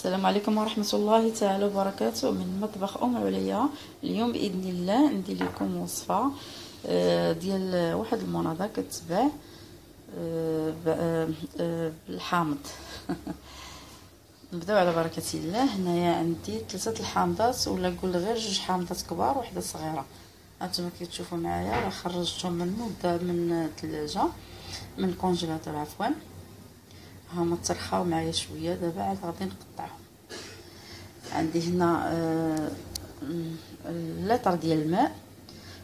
السلام عليكم ورحمة الله تعالى وبركاته من مطبخ عليا. اليوم بإذن الله ندير لكم وصفة ديال واحد المناضة كتباع بالحامض. نبداو على بركة الله. هنايا عندي 3 الحامضات ولا نقول غير 2 حامضات كبار وحده صغيرة. هانتوما كتشوفوا معايا راه خرجتهم من مده من الثلاجه من الكونجيلاتور عفوا. هما ترخاو معايا شويه، دابا عاد غادي نقطعهم. عندي هنا اللتر ديال الماء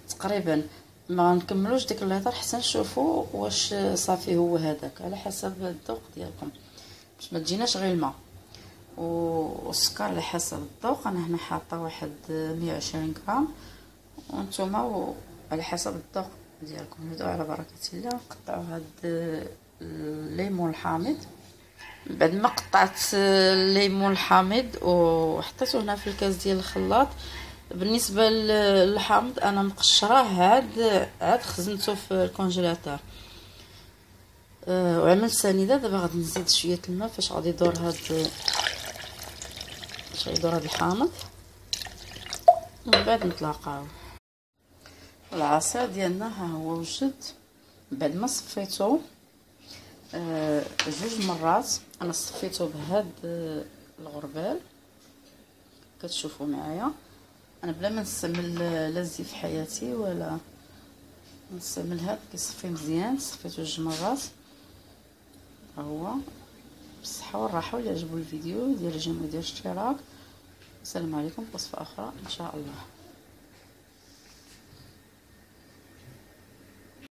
تقريبا، ما نكملوش ديك اللتر حتى نشوفوا واش صافي هو هذاك على حسب الذوق ديالكم باش ما تجيناش غير الماء. والسكر على حسب الذوق، انا هنا حاطه واحد 120 غرام وانتم على حسب الذوق ديالكم. نبداو على بركه الله. نقطعوا هاد الليمون الحامض. بعد ما قطعت الليمون الحامض وحطيته هنا في الكاس ديال الخلاط. بالنسبه للحامض انا مقشراه عاد خزنته في الكونجيلاتور وعملت سنيده. دابا غادي نزيد شويه الماء فاش غادي يدور هاد الحامض ومن بعد نتلاقاو. العصير ديالنا ها هو وجد. بعد ما صفيته 2 مرات، انا صفيته بهاد الغربال كتشوفوا معايا. انا بلا ما نستعمل لا زيت في حياتي ولا نستعمل هاد كيصفي مزيان. صفيته 2 مرات. ها هو بالصحه والراحه. واللي عجبو الفيديو دير جيم ودير اشتراك. السلام عليكم. وصفه اخرى ان شاء الله.